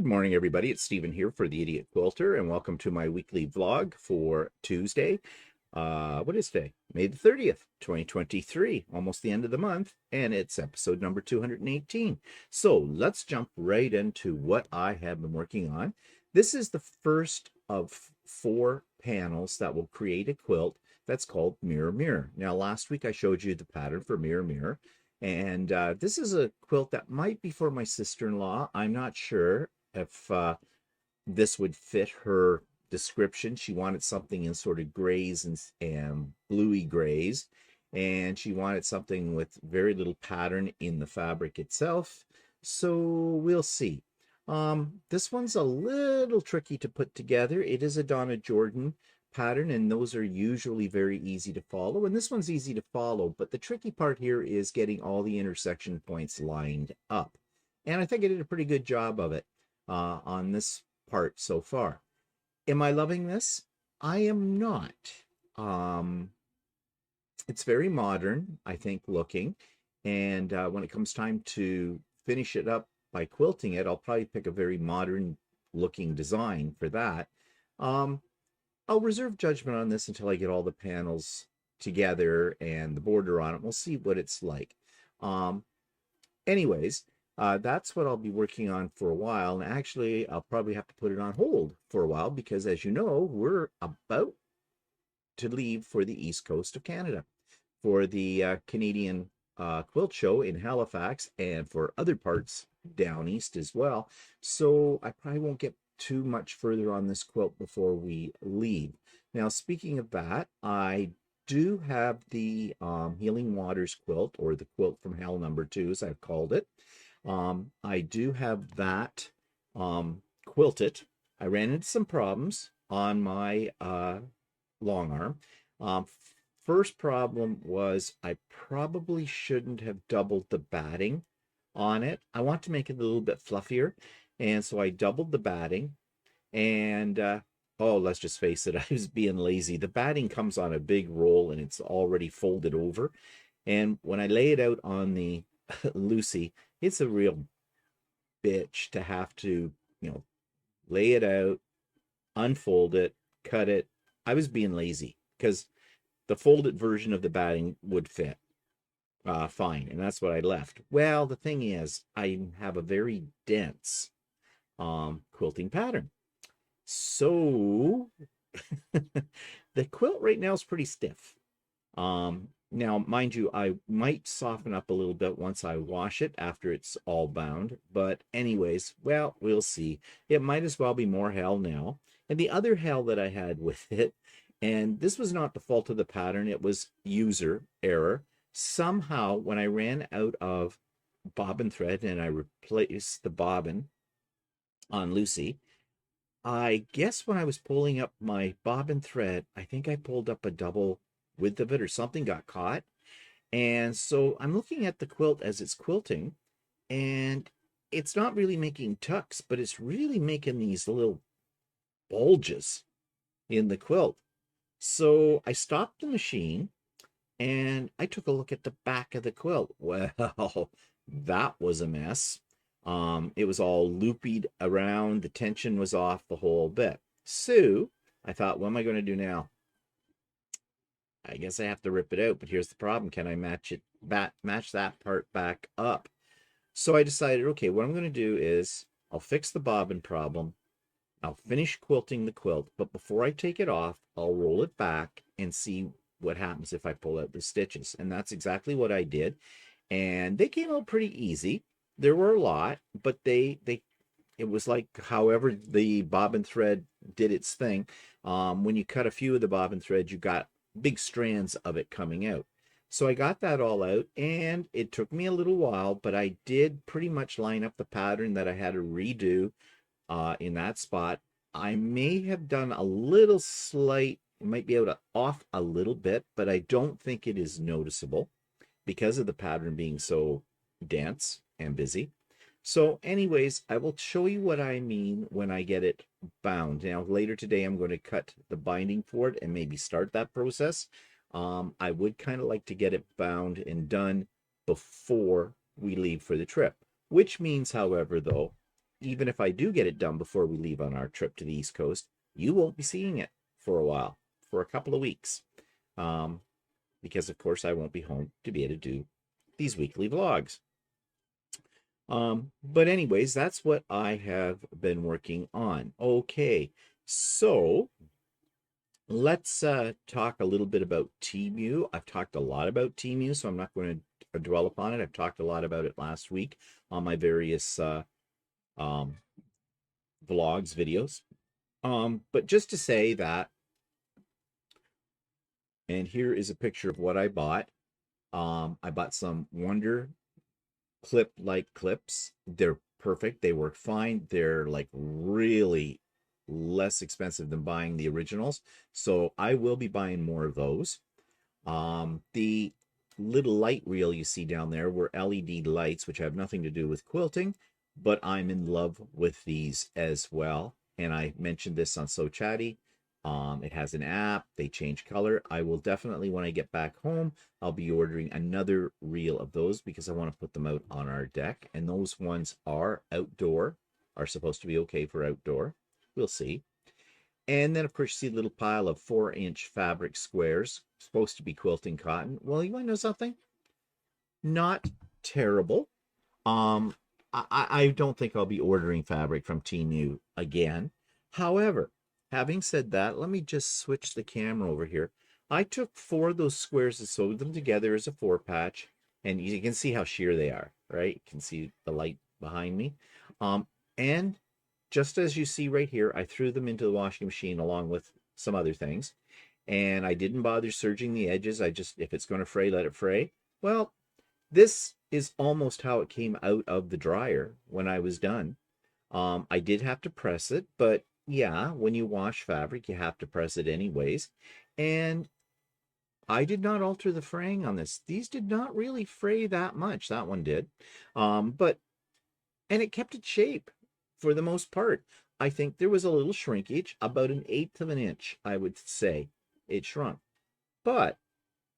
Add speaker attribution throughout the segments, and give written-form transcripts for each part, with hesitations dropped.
Speaker 1: morning, everybody. It's Stephen here for the Idiot Quilter, and welcome to my weekly vlog for Tuesday. What is today? May the 30th, 2023, almost the end of the month, and it's episode number 218. So let's jump right into what I have been working on. This is the first of 4 panels that will create a quilt that's called Mirror Mirror. Now, last week I showed you the pattern for Mirror Mirror. And this is a quilt that might be for my sister-in-law. I'm not sure if this would fit her description. She wanted something in sort of grays and bluey grays, and she wanted something with very little pattern in the fabric itself. So we'll see. This one's a little tricky to put together. It is a Donna Jordan pattern, and those are usually very easy to follow, and this one's easy to follow, but the tricky part here is getting all the intersection points lined up, and I think I did a pretty good job of it on this part so far. Am I loving this? I am not. It's very modern, I think, looking, and when it comes time to finish it up by quilting it, I'll probably pick a very modern looking design for that. I'll reserve judgment on this until I get all the panels together and the border on it. We'll see what it's like. Anyways, that's what I'll be working on for a while. And actually, I'll probably have to put it on hold for a while because, as you know, we're about to leave for the east coast of Canada for the Canadian Quilt Show in Halifax and for other parts down east as well. So I probably won't get too much further on this quilt before we leave. Now, speaking of that, I do have the Healing Waters quilt, or the quilt from hell #2, as I've called it. I do have that quilted. I ran into some problems on my long arm. First problem was I probably shouldn't have doubled the batting on it. I want to make it a little bit fluffier, and so I doubled the batting, and oh, let's just face it, I was being lazy. The batting comes on a big roll and it's already folded over, and when I lay it out on the Lucy, it's a real bitch to have to, lay it out, unfold it, cut it. I was being lazy because the folded version of the batting would fit fine, and that's what I left. Well, the thing is, I have a very dense quilting pattern, so the quilt right now is pretty stiff. Now, mind you, I might soften up a little bit once I wash it after it's all bound, but anyways, well, we'll see. It might as well be more hell now. And the other hell that I had with it, and this was not the fault of the pattern, it was user error. Somehow, when I ran out of bobbin thread and I replaced the bobbin on Lucy, I guess when I was pulling up my bobbin thread, I think I pulled up a double width of it or something got caught. And so I'm looking at the quilt as it's quilting, and it's not really making tucks, but it's really making these little bulges in the quilt. So I stopped the machine and I took a look at the back of the quilt. Well, that was a mess. It was all loopied around. The tension was off the whole bit. So I thought, what am I going to do now? I guess I have to rip it out, but here's the problem. Can I match that part back up? So I decided, okay, what I'm going to do is I'll fix the bobbin problem. I'll finish quilting the quilt, but before I take it off, I'll roll it back and see what happens if I pull out the stitches. And that's exactly what I did. And they came out pretty easy. There were a lot, but it was like however the bobbin thread did its thing. When you cut a few of the bobbin threads, you got big strands of it coming out. So I got that all out, and it took me a little while, but I did pretty much line up the pattern that I had to redo in that spot. I may have done a little slight, might be able to off a little bit, but I don't think it is noticeable because of the pattern being so dense and busy. So anyways, I will show you what I mean when I get it bound. Now, later today, I'm going to cut the binding for it and maybe start that process. I would kind of like to get it bound and done before we leave for the trip, which means, however, though, even if I do get it done before we leave on our trip to the East Coast, you won't be seeing it for a while, for a couple of weeks. Because of course I won't be home to be able to do these weekly vlogs. But anyways, that's what I have been working on. Okay, so let's talk a little bit about Temu. I've talked a lot about Temu, so I'm not going to dwell upon it. I've talked a lot about it last week on my various vlogs, videos. But just to say that, and here is a picture of what I bought. I bought some Wonder Clip-like clips. They're perfect. They work fine. They're like really less expensive than buying the originals. So I will be buying more of those. The little light reel you see down there were LED lights, which have nothing to do with quilting, but I'm in love with these as well. And I mentioned this on So Chatty. It has an app. They change color. I will definitely, when I get back home, I'll be ordering another reel of those because I want to put them out on our deck. And those ones are outdoor, are supposed to be okay for outdoor. We'll see. And then, of course, you see a little pile of 4-inch fabric squares, supposed to be quilting cotton. Well, you want to know something? Not terrible. I don't think I'll be ordering fabric from Temu again. However, having said that, let me just switch the camera over here. I took 4 of those squares and sewed them together as a 4-patch, and you can see how sheer they are, right? You can see the light behind me. And just as you see right here, I threw them into the washing machine along with some other things, and I didn't bother serging the edges. I just, if it's going to fray, let it fray. Well, this is almost how it came out of the dryer when I was done. I did have to press it, but yeah, when you wash fabric, you have to press it anyways. And I did not alter the fraying on this. These did not really fray that much. That one did. And it kept its shape for the most part. I think there was a little shrinkage, about 1/8 of an inch, I would say it shrunk. But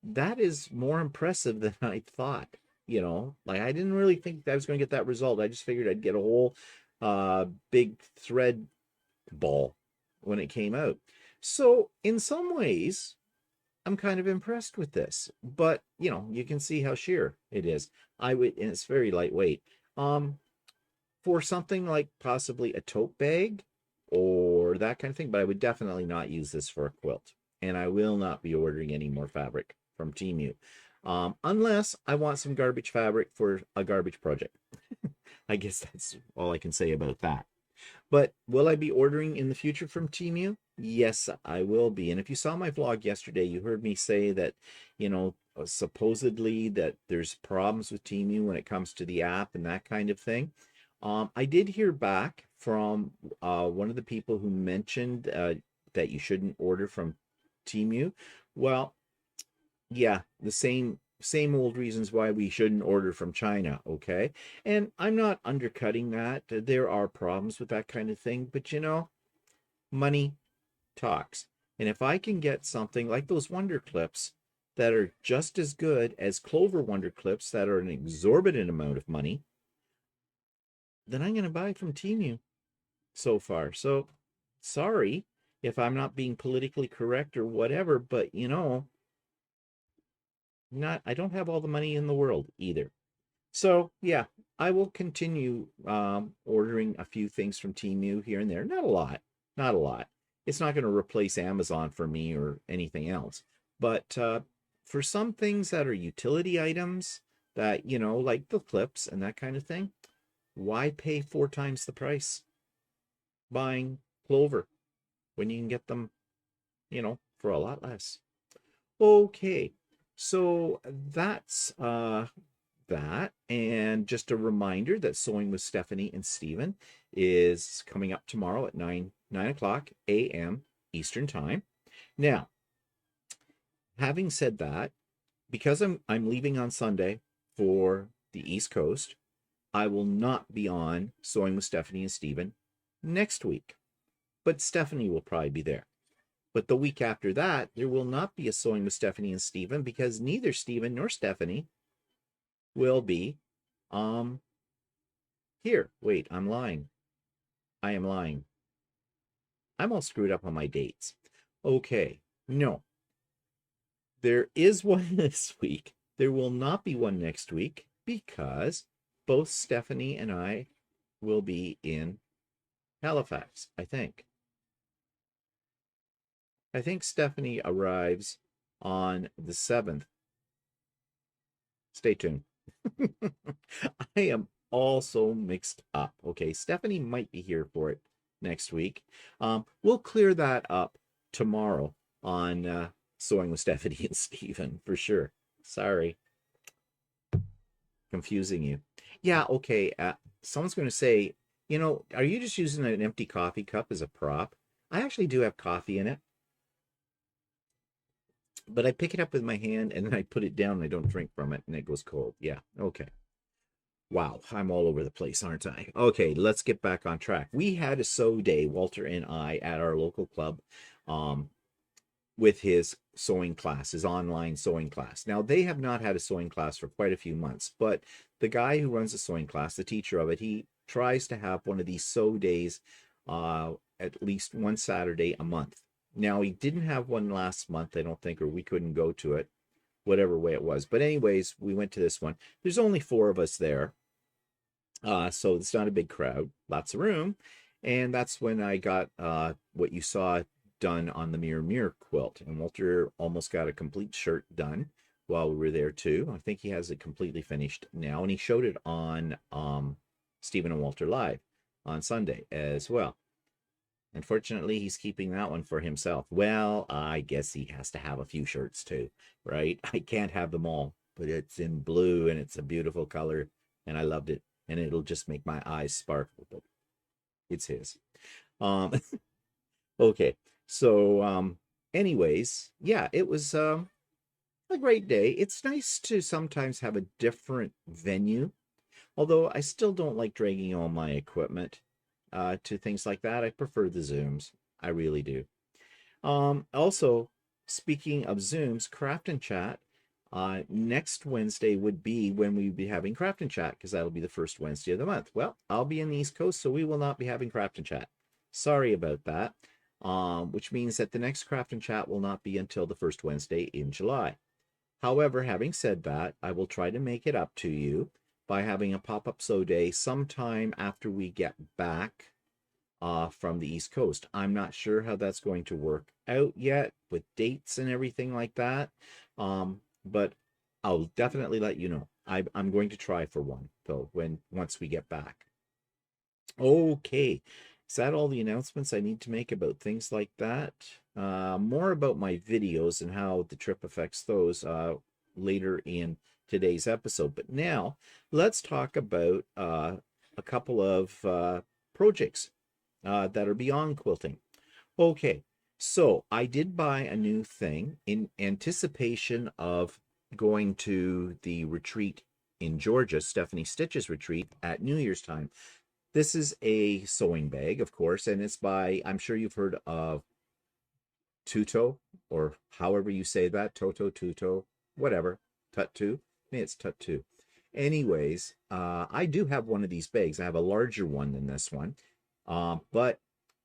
Speaker 1: that is more impressive than I thought. You know, like I didn't really think I was going to get that result. I just figured I'd get a whole big thread ball when it came out. So in some ways, I'm kind of impressed with this. But you know, you can see how sheer it is. And it's very lightweight. For something like possibly a tote bag or that kind of thing, but I would definitely not use this for a quilt. And I will not be ordering any more fabric from Temu. Unless I want some garbage fabric for a garbage project. I guess that's all I can say about that. But will I be ordering in the future from Temu? Yes, I will be. And if you saw my vlog yesterday, you heard me say that, you know, supposedly that there's problems with Temu when it comes to the app and that kind of thing. I did hear back from one of the people who mentioned that you shouldn't order from Temu. Well, yeah, the same old reasons why we shouldn't order from China, okay? And I'm not undercutting that. There are problems with that kind of thing, but you know, money talks. And if I can get something like those Wonder Clips that are just as good as Clover Wonder Clips that are an exorbitant amount of money, then I'm going to buy from Temu so far. So sorry if I'm not being politically correct or whatever, but you know, I don't have all the money in the world either. So yeah, I will continue ordering a few things from Temu here and there. Not a lot, not a lot. It's not going to replace Amazon for me or anything else. But for some things that are utility items that, you know, like the clips and that kind of thing, why pay 4 times the price buying Clover when you can get them, you know, for a lot less? Okay, so that's that. And just a reminder that Sewing with Stephanie and Stephen is coming up tomorrow at 9 o'clock a.m. Eastern Time. Now, having said that, because I'm leaving on Sunday for the East Coast, I will not be on Sewing with Stephanie and Stephen next week, but Stephanie will probably be there. But the week after that, there will not be a Sewing with Stephanie and Stephen because neither Stephen nor Stephanie will be here. Wait, I'm lying. I am lying. I'm all screwed up on my dates. Okay, no. There is one this week. There will not be one next week because both Stephanie and I will be in Halifax, I think. I think Stephanie arrives on the 7th. Stay tuned. I am also mixed up. Okay, Stephanie might be here for it next week. We'll clear that up tomorrow on Sewing with Stephanie and Stephen for sure. Sorry, confusing you. Yeah, okay. Someone's going to say, you know, are you just using an empty coffee cup as a prop? I actually do have coffee in it, but I pick it up with my hand and then I put it down and I don't drink from it and it goes cold. Yeah, okay. Wow, I'm all over the place, aren't I? Okay, let's get back on track. We had a sew day, Walter and I, at our local club um, with his sewing class, his online sewing class. Now, they have not had a sewing class for quite a few months, but the guy who runs the sewing class, the teacher of it, he tries to have one of these sew days at least one Saturday a month. Now, he didn't have one last month, I don't think, or we couldn't go to it, whatever way it was. But anyways, we went to this one. There's only 4 of us there. So it's not a big crowd, lots of room. And that's when I got what you saw done on the Mirror quilt. And Walter almost got a complete shirt done while we were there too. I think he has it completely finished now. And he showed it on Stephen and Walter Live on Sunday as well. Unfortunately, he's keeping that one for himself. Well, I guess he has to have a few shirts too, right? I can't have them all, but it's in blue and it's a beautiful color and I loved it. And it'll just make my eyes sparkle, but it's his. Okay, so anyways, yeah, it was a great day. It's nice to sometimes have a different venue, although I still don't like dragging all my equipment to things like that. I prefer the Zooms. I really do. Also, speaking of Zooms, Craft and Chat, next Wednesday would be when we would be having Craft and Chat, because that'll be the first Wednesday of the month. Well, I'll be in the East Coast, so we will not be having Craft and Chat. Sorry about that. Which means that the next Craft and Chat will not be until the first Wednesday in July. However, having said that, I will try to make it up to you by having a pop-up sew day sometime after we get back from the East Coast. I'm not sure how that's going to work out yet with dates and everything like that. But I'll definitely let you know. I'm going to try for one though once we get back. Okay, is that all the announcements I need to make about things like that? More about my videos and how the trip affects those later in today's episode. But now let's talk about a couple of projects that are beyond quilting. Okay, so I did buy a new thing in anticipation of going to the retreat in Georgia, Stephanie Stitch's retreat at New Year's time. This is a sewing bag, of course, and it's by, I'm sure you've heard of Tuto, or however you say that, Toto, Tuto, whatever, Tuttu. Maybe it's Tuttu. Anyways, I do have one of these bags. I have a larger one than this one, but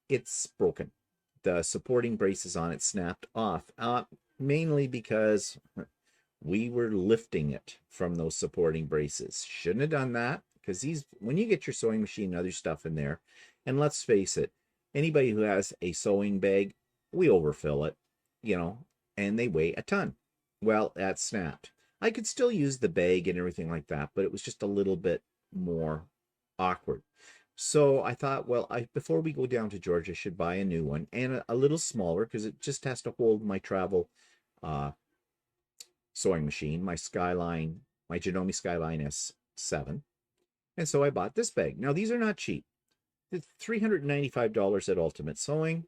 Speaker 1: it's broken. The supporting braces on it snapped off, mainly because we were lifting it from those supporting braces. Shouldn't have done that, because these, when you get your sewing machine and other stuff in there, and let's face it, anybody who has a sewing bag, we overfill it, you know, and they weigh a ton. Well, that snapped. I could still use the bag and everything like that, but it was just a little bit more awkward. So I thought, well, before we go down to Georgia, I should buy a new one, and a little smaller, because it just has to hold my travel sewing machine, my Skyline, my Janome Skyline S7. And so I bought this bag. Now, these are not cheap. It's $395 at Ultimate Sewing,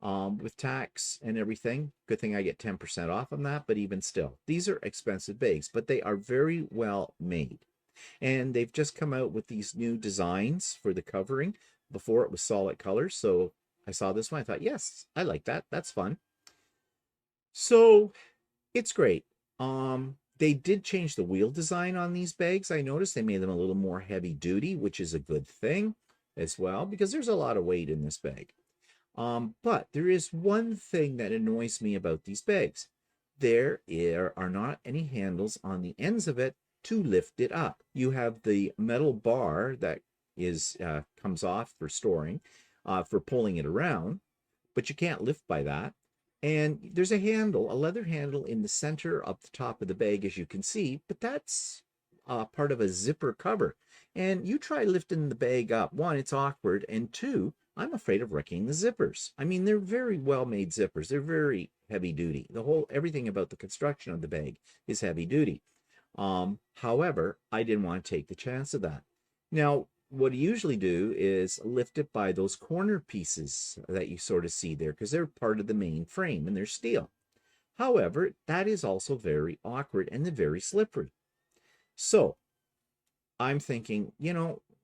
Speaker 1: with tax and everything. Good thing I get 10% off on that, but even still, these are expensive bags, but they are very well made. And they've just come out with these new designs for the covering. Before it was solid colors, so I saw this one. I thought, yes, I like that. That's fun. So it's great. They did change the wheel design on these bags. I noticed they made them a little more heavy duty, which is a good thing. as well, because there's a lot of weight in this bag. But there is one thing that annoys me about these bags. There are not any handles on the ends of it to lift it up. You have the metal bar that is comes off for storing, for pulling it around, but you can't lift by that. And there's a handle, a leather handle in the center up the top of the bag, as you can see, but that's part of a zipper cover. And you try lifting the bag up. One, it's awkward, and two, I'm afraid of wrecking the zippers. I mean, they're very well made zippers. They're very heavy duty. Everything about the construction of the bag is heavy duty. However, I didn't want to take the chance of that. Now, what I usually do is lift it by those corner pieces that you sort of see there, because they're part of the main frame and they're steel. However, that is also very awkward and they're very slippery. So I'm thinking,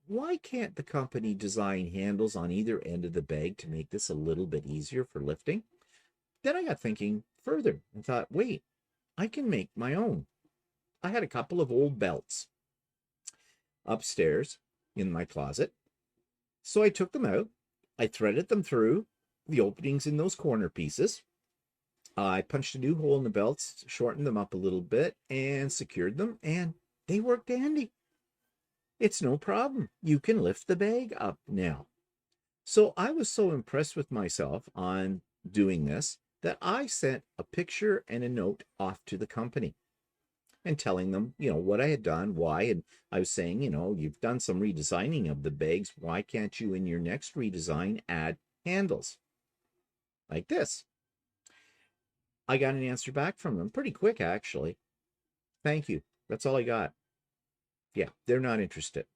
Speaker 1: why can't the company design handles on either end of the bag to make this a little bit easier for lifting? Then I got thinking further and thought, wait, I can make my own. I had a couple of old belts upstairs in my closet. So I took them out. I threaded them through the openings in those corner pieces. I punched a new hole in the belts, shortened them up a little bit, and secured them, and they work dandy. It's no problem. You can lift the bag up now. So I was so impressed with myself on doing this that I sent a picture and a note off to the company and telling them, what I had done, why. And I was saying, you've done some redesigning of the bags. Why can't you, in your next redesign, add handles like this? I got an answer back from them pretty quick, actually. Thank you. That's all I got. Yeah, they're not interested.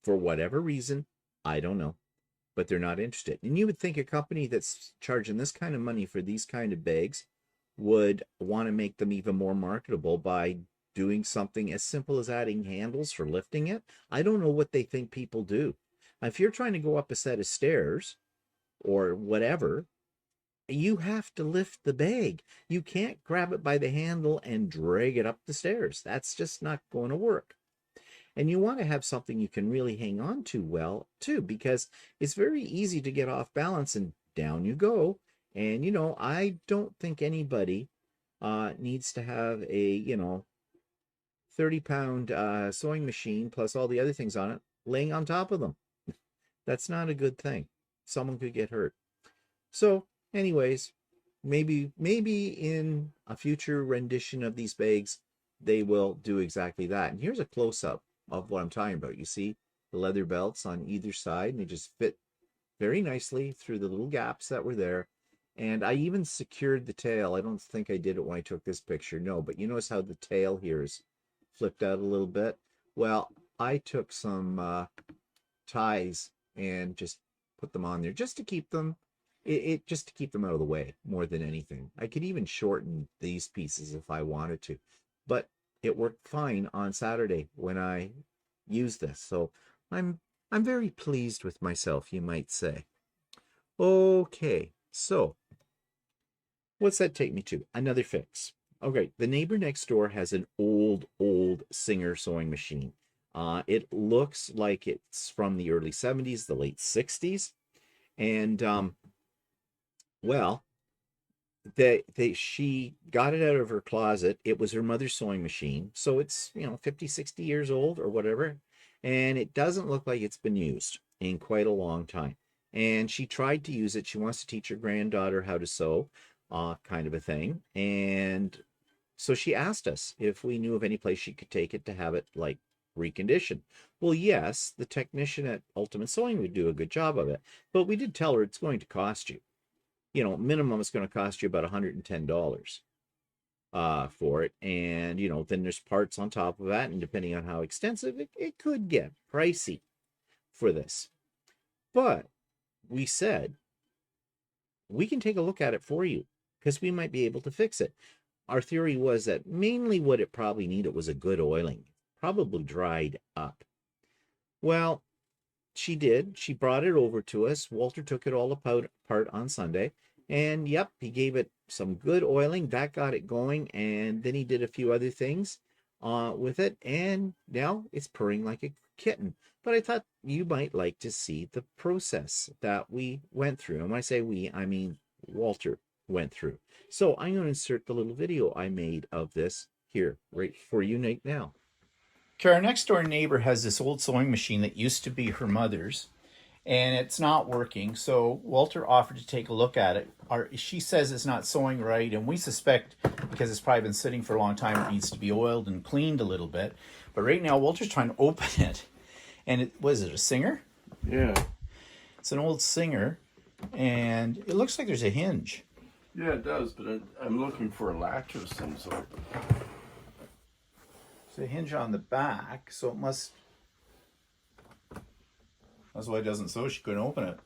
Speaker 1: For whatever reason, I don't know, but they're not interested. And you would think a company that's charging this kind of money for these kind of bags would want to make them even more marketable by doing something as simple as adding handles for lifting it. I don't know what they think people do. If you're trying to go up a set of stairs or whatever, you have to lift the bag. You can't grab it by the handle and drag it up the stairs. That's just not going to work. And you want to have something you can really hang on to well, too, because it's very easy to get off balance and down you go. And, I don't think anybody needs to have a, 30-pound sewing machine plus all the other things on it laying on top of them. That's not a good thing. Someone could get hurt. So, anyways, maybe in a future rendition of these bags, they will do exactly that. And here's a close-up of what I'm talking about. You see the leather belts on either side, and they just fit very nicely through the little gaps that were there. And I even secured the tail. I don't think I did it when I took this picture. No, but you notice how the tail here is flipped out a little bit. Well, I took some ties and just put them on there just to keep them just to keep them out of the way more than anything. I could even shorten these pieces if I wanted to, but it worked fine on Saturday when I used this. So I'm very pleased with myself, you might say. Okay, so what's that take me to? Another fix. Okay, the neighbor next door has an old Singer sewing machine. It looks like it's from the early 70s, the late 60s. And well, she got it out of her closet. It was her mother's sewing machine. So it's, 50, 60 years old or whatever. And it doesn't look like it's been used in quite a long time. And she tried to use it. She wants to teach her granddaughter how to sew, kind of a thing. And so she asked us if we knew of any place she could take it to have it like reconditioned. Well, yes, the technician at Ultimate Sewing would do a good job of it. But we did tell her it's going to cost you. Minimum is going to cost you about $110 for it. And, then there's parts on top of that. And depending on how extensive, it could get pricey for this. But we said, we can take a look at it for you because we might be able to fix it. Our theory was that mainly what it probably needed was a good oiling, probably dried up. Well, she did. She brought it over to us. Walter took it all apart on Sunday. And yep, he gave it some good oiling. That got it going. And then he did a few other things with it. And now it's purring like a kitten. But I thought you might like to see the process that we went through. And when I say we, I mean Walter went through. So I'm going to insert the little video I made of this here, right for you right now.
Speaker 2: Okay, our next door neighbor has this old sewing machine that used to be her mother's, and it's not working. So Walter offered to take a look at it. She says it's not sewing right, and we suspect because it's probably been sitting for a long time, it needs to be oiled and cleaned a little bit. But right now, Walter's trying to open it, and was it a Singer?
Speaker 3: Yeah.
Speaker 2: It's an old Singer, and it looks like there's a hinge.
Speaker 3: Yeah, it does, but I'm looking for a latch of some sort.
Speaker 2: There's a hinge on the back, so it must... That's why it doesn't sew. She couldn't open it.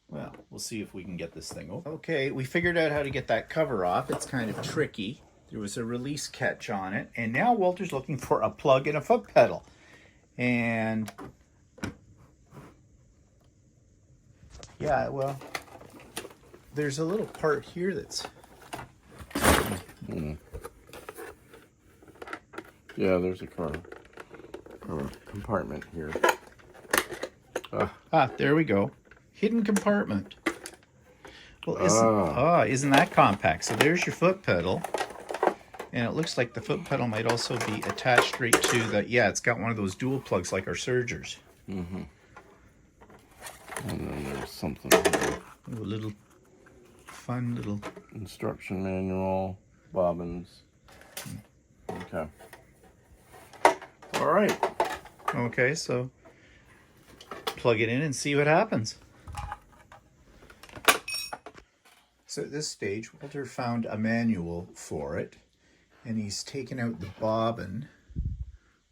Speaker 2: Well, we'll see if we can get this thing open. Okay, we figured out how to get that cover off. It's kind of tricky. There was a release catch on it. And now Walter's looking for a plug and a foot pedal. And... yeah, well, there's a little part here that's...
Speaker 3: Yeah, there's a compartment here.
Speaker 2: there we go. Hidden compartment. Well, isn't that compact? So there's your foot pedal. And it looks like the foot pedal might also be attached straight to the... yeah, it's got one of those dual plugs like our Surgers.
Speaker 3: Mm-hmm. And then there's something here.
Speaker 2: A little fun little...
Speaker 3: instruction manual, bobbins. Okay. All right.
Speaker 2: Okay, so plug it in and see what happens. So at this stage, Walter found a manual for it, and he's taken out the bobbin.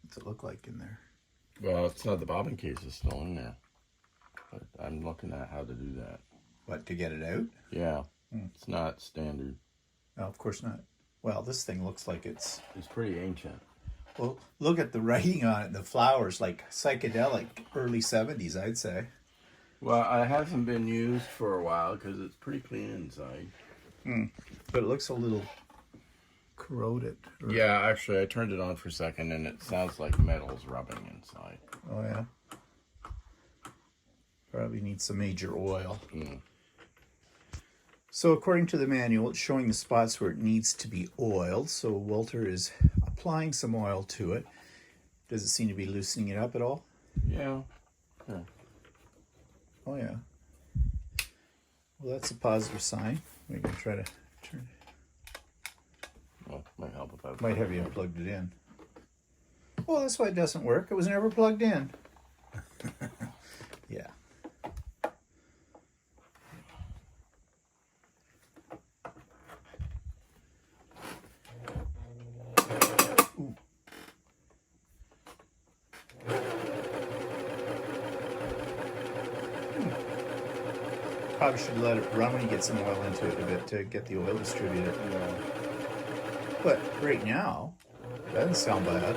Speaker 2: What's it look like in there?
Speaker 3: Well, it's not, the bobbin case is still in there. But I'm looking at how to do that.
Speaker 2: What, to get it out?
Speaker 3: Yeah. It's not standard.
Speaker 2: No, of course not. Well, this thing looks like it's
Speaker 3: pretty ancient.
Speaker 2: Well, look at the writing on it. The flowers, like psychedelic, early 70s, I'd say.
Speaker 3: Well, it hasn't been used for a while because it's pretty clean inside.
Speaker 2: But it looks a little corroded.
Speaker 3: Yeah, actually, I turned it on for a second and it sounds like metal's rubbing inside.
Speaker 2: Oh, yeah. Probably needs some major oil. So according to the manual, it's showing the spots where it needs to be oiled. So Walter is applying some oil to it. Does it seem to be loosening it up at all?
Speaker 3: Yeah.
Speaker 2: Oh, yeah. Well, that's a positive sign. We're going to try to turn it.
Speaker 3: Well, might help if I
Speaker 2: Might have you unplugged it in. Well, that's why it doesn't work. It was never plugged in. Yeah. Probably should let it run when you get some oil into it a bit to get the oil distributed.
Speaker 3: Yeah.
Speaker 2: But right now, that doesn't sound bad.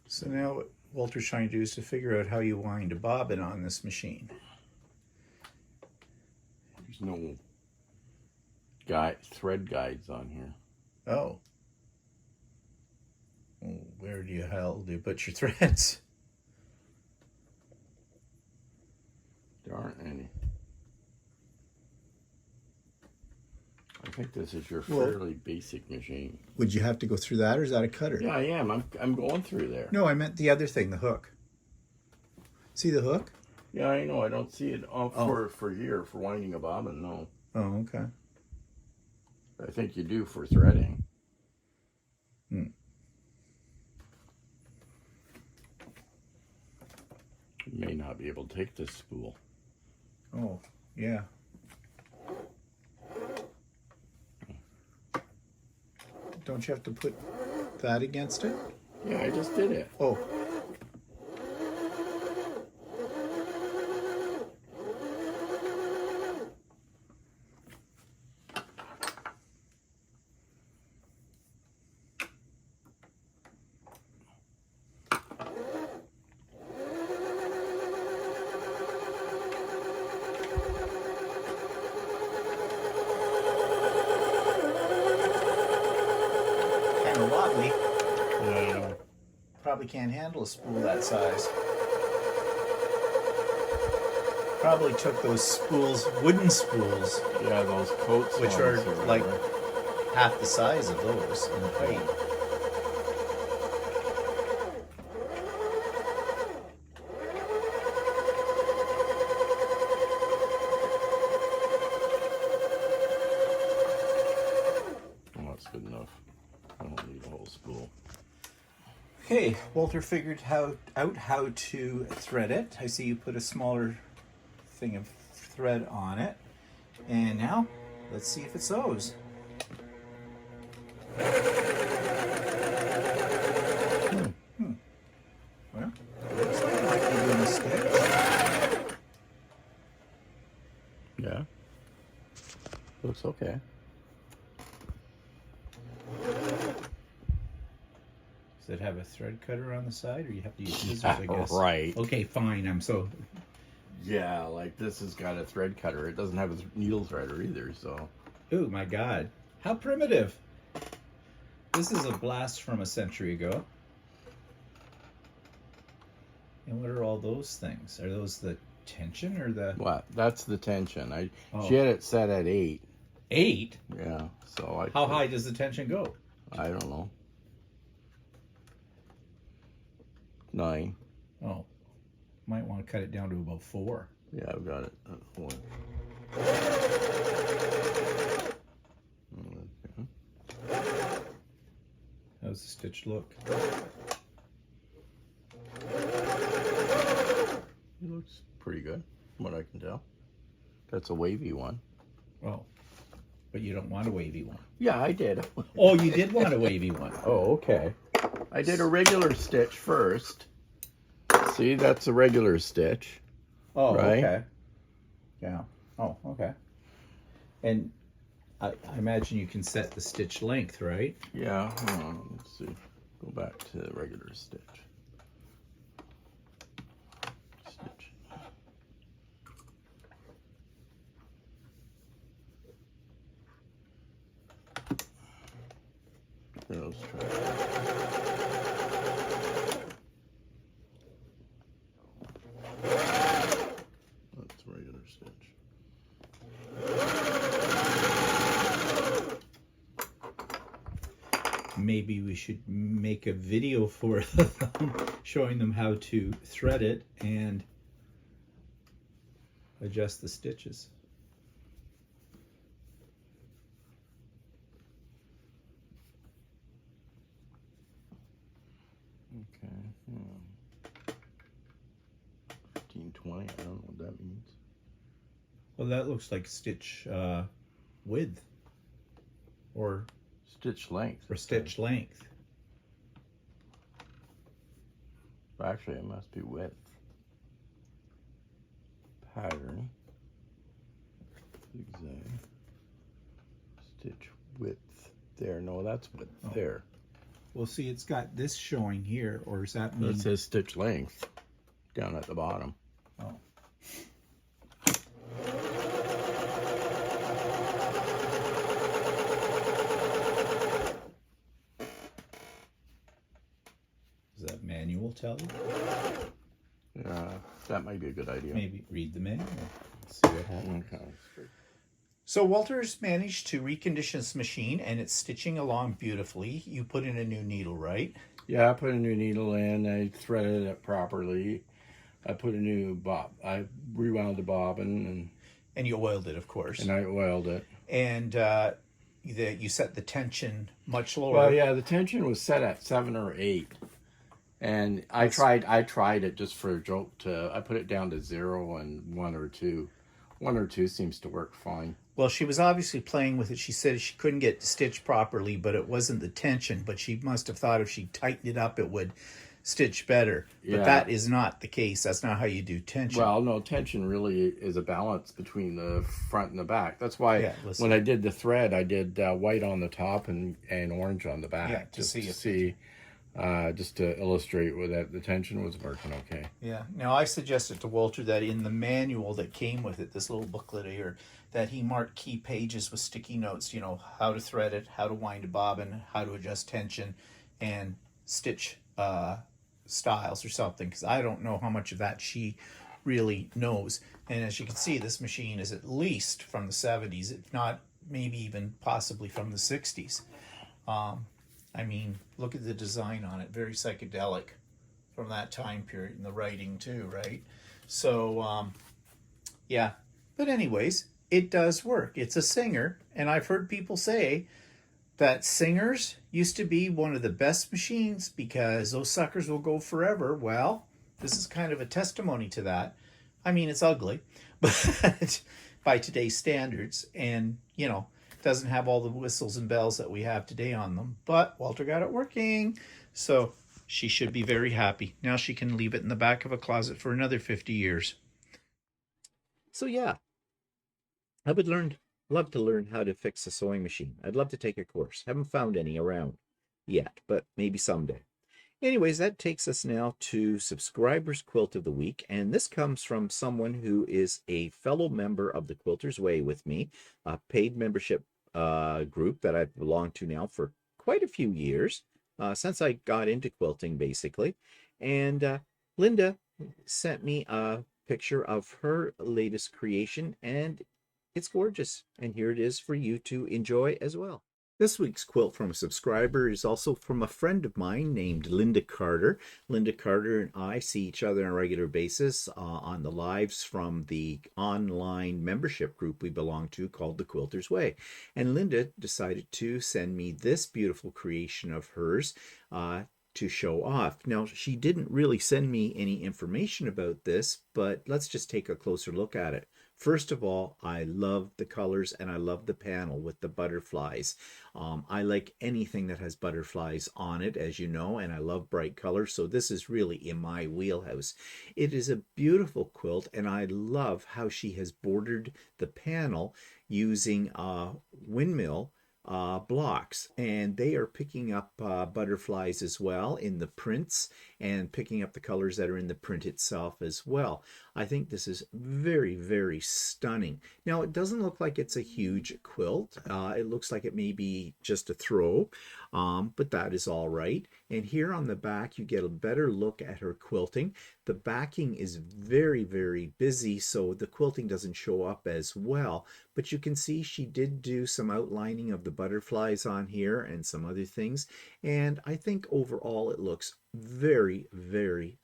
Speaker 2: So now what Walter's trying to do is to figure out how you wind a bobbin on this machine.
Speaker 3: There's no thread guides on here.
Speaker 2: Oh. Well, where do you put your threads?
Speaker 3: There aren't any. I think this is your fairly basic machine.
Speaker 2: Would you have to go through that, or is that a cutter?
Speaker 3: Yeah, I am. I'm going through there.
Speaker 2: No, I meant the other thing, the hook. See the hook?
Speaker 3: Yeah, I know. I don't see it for here, for winding a bobbin, no.
Speaker 2: Oh, okay.
Speaker 3: I think you do for threading. You may not be able to take this spool.
Speaker 2: Oh, yeah. Don't you have to put that against it?
Speaker 3: Yeah, I just did it.
Speaker 2: Oh. kind of wobbly.
Speaker 3: Yeah, I know.
Speaker 2: Probably can't handle a spool that size. Probably took those spools, wooden spools,
Speaker 3: Yeah, those coats,
Speaker 2: which
Speaker 3: ones
Speaker 2: are
Speaker 3: or
Speaker 2: like
Speaker 3: whatever.
Speaker 2: half the size of those in height.
Speaker 3: Well, that's good enough. I don't need a whole spool.
Speaker 2: Okay, Walter figured out how to thread it. I see you put a smaller thing of thread on it. And now, let's see if it sews. Well, it looks like it might be doing a stitch.
Speaker 3: Yeah. Looks okay.
Speaker 2: Does it have a thread cutter on the side, or you have to use scissors, I guess?
Speaker 3: Right.
Speaker 2: Okay, fine. I'm so...
Speaker 3: Yeah, like this has got a thread cutter. It doesn't have a needle threader either, so.
Speaker 2: Ooh, my God. How primitive. This is a blast from a century ago. And what are all those things? Are those the tension or the...
Speaker 3: What? That's the tension.
Speaker 2: Oh.
Speaker 3: She had it set at 8.
Speaker 2: 8?
Speaker 3: Yeah, so
Speaker 2: How high does the tension go?
Speaker 3: I don't know. 9.
Speaker 2: Oh, might want to cut it down to about 4.
Speaker 3: Yeah, I've got it at 4.
Speaker 2: How's the stitch look?
Speaker 3: It looks pretty good, from what I can tell. That's a wavy one.
Speaker 2: Oh, but you don't want a wavy one.
Speaker 3: Yeah, I did.
Speaker 2: Oh, you did want a wavy one. Oh, okay.
Speaker 3: I did a regular stitch first. See, that's a regular stitch.
Speaker 2: Oh,
Speaker 3: Right?
Speaker 2: okay. Yeah. Oh, okay. And I imagine you can set the stitch length, right?
Speaker 3: Yeah, hold on, let's see. Go back to the regular stitch. Stitch. Yeah, let's try. That's regular stitch.
Speaker 2: Maybe we should make a video for them showing them how to thread it and adjust the stitches.
Speaker 3: Okay. 1520. I don't know what that means.
Speaker 2: Well, that looks like stitch width or
Speaker 3: Stitch length.
Speaker 2: stitch length.
Speaker 3: Actually, it must be width. Pattern. Zigzag. Stitch width. There. No, that's width.
Speaker 2: Oh.
Speaker 3: There.
Speaker 2: Well, see, it's got this showing here, or does that mean...
Speaker 3: It says stitch length down at the bottom.
Speaker 2: Oh. Does that manual tell you?
Speaker 3: Yeah, that might be a good idea.
Speaker 2: Maybe read the manual. Let's see what happens.
Speaker 3: Okay.
Speaker 2: So Walter's managed to recondition this machine, and it's stitching along beautifully. You put in a new needle, right?
Speaker 3: Yeah, I put a new needle in. I threaded it properly. I put a new bob. I rewound the bobbin
Speaker 2: And you oiled it, of course.
Speaker 3: and I oiled it.
Speaker 2: And you set the tension much lower.
Speaker 3: Well, yeah, the tension was set at 7 or 8, and I tried it just for a joke. I put it down to 0 and 1 or 2. 1 or 2 seems to work fine.
Speaker 2: Well, she was obviously playing with it. She said she couldn't get it stitched properly, but it wasn't the tension. But she must have thought if she tightened it up, it would stitch better. But
Speaker 3: Yeah.
Speaker 2: that is not the case. That's not how you do tension.
Speaker 3: Well, no, tension really is a balance between the front and the back. That's why
Speaker 2: Yeah, listen.
Speaker 3: when I did the thread, I did white on the top and orange on the back.
Speaker 2: Yeah, to
Speaker 3: just
Speaker 2: see
Speaker 3: to
Speaker 2: if-
Speaker 3: see just to illustrate where that the tension was working okay.
Speaker 2: Yeah. Now I suggested to Walter that in the manual that came with it, this little booklet here, that he marked key pages with sticky notes. You know, how to thread it, how to wind a bobbin, how to adjust tension, and stitch styles or something. Because I don't know how much of that she really knows. And as you can see, this machine is at least from the 70s, if not maybe even possibly from the 60s. I mean, look at the design on it, very psychedelic from that time period, and the writing too, right? So yeah, but anyways, it does work. It's a Singer, and I've heard people say that Singers used to be one of the best machines because those suckers will go forever. Well, this is kind of a testimony to that. I mean, it's ugly, but by today's standards, and you know, doesn't have all the whistles and bells that we have today on them. But Walter got it working, so she should be very happy. Now she can leave it in the back of a closet for another 50 years.
Speaker 1: So yeah, I would love to learn how to fix a sewing machine. I'd love to take a course. Haven't found any around yet, but maybe someday. Anyways, that takes us now to Subscribers Quilt of the Week, and this comes from someone who is a fellow member of the Quilter's Way with me, a paid membership group that I've belonged to now for quite a few years, since I got into quilting, basically. And Linda sent me a picture of her latest creation, and it's gorgeous. And here it is for you to enjoy as well. This week's quilt from a subscriber is also from a friend of mine named Linda Carter. Linda Carter and I see each other on a regular basis on the lives from the online membership group we belong to called The Quilter's Way. And Linda decided to send me this beautiful creation of hers to show off. Now, she didn't really send me any information about this, but let's just take a closer look at it. First of all, I love the colors and I love the panel with the butterflies. I like anything that has butterflies on it, as you know, and I love bright colors, so this is really in my wheelhouse. It is a beautiful quilt, and I love how she has bordered the panel using windmill blocks, and they are picking up butterflies as well in the prints and picking up the colors that are in the print itself as well. I think this is very, very stunning. Now, it doesn't look like it's a huge quilt. It looks like it may be just a throw, but that is all right. And here on the back, you get a better look at her quilting. The backing is very, very busy, so the quilting doesn't show up as well. But you can see she did do some outlining of the butterflies on here and some other things. And I think overall it looks very, very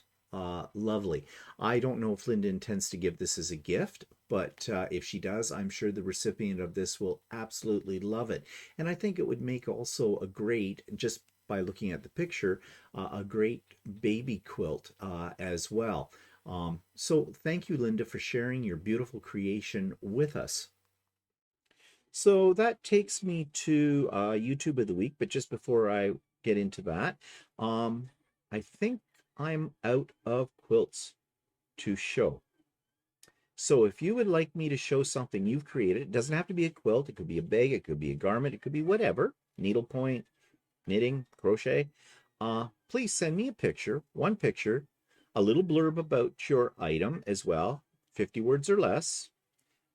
Speaker 1: lovely. I don't know if Linda intends to give this as a gift, but if she does, I'm sure the recipient of this will absolutely love it. And I think it would make also a great, just by looking at the picture, a great baby quilt as well. So thank you, Linda, for sharing your beautiful creation with us. So that takes me to YouTube of the week, but just before I get into that, I think I'm out of quilts to show. So if you would like me to show something you've created, it doesn't have to be a quilt, it could be a bag, it could be a garment, it could be whatever, needlepoint, knitting, crochet, please send me a picture, one picture, a little blurb about your item as well, 50 words or less.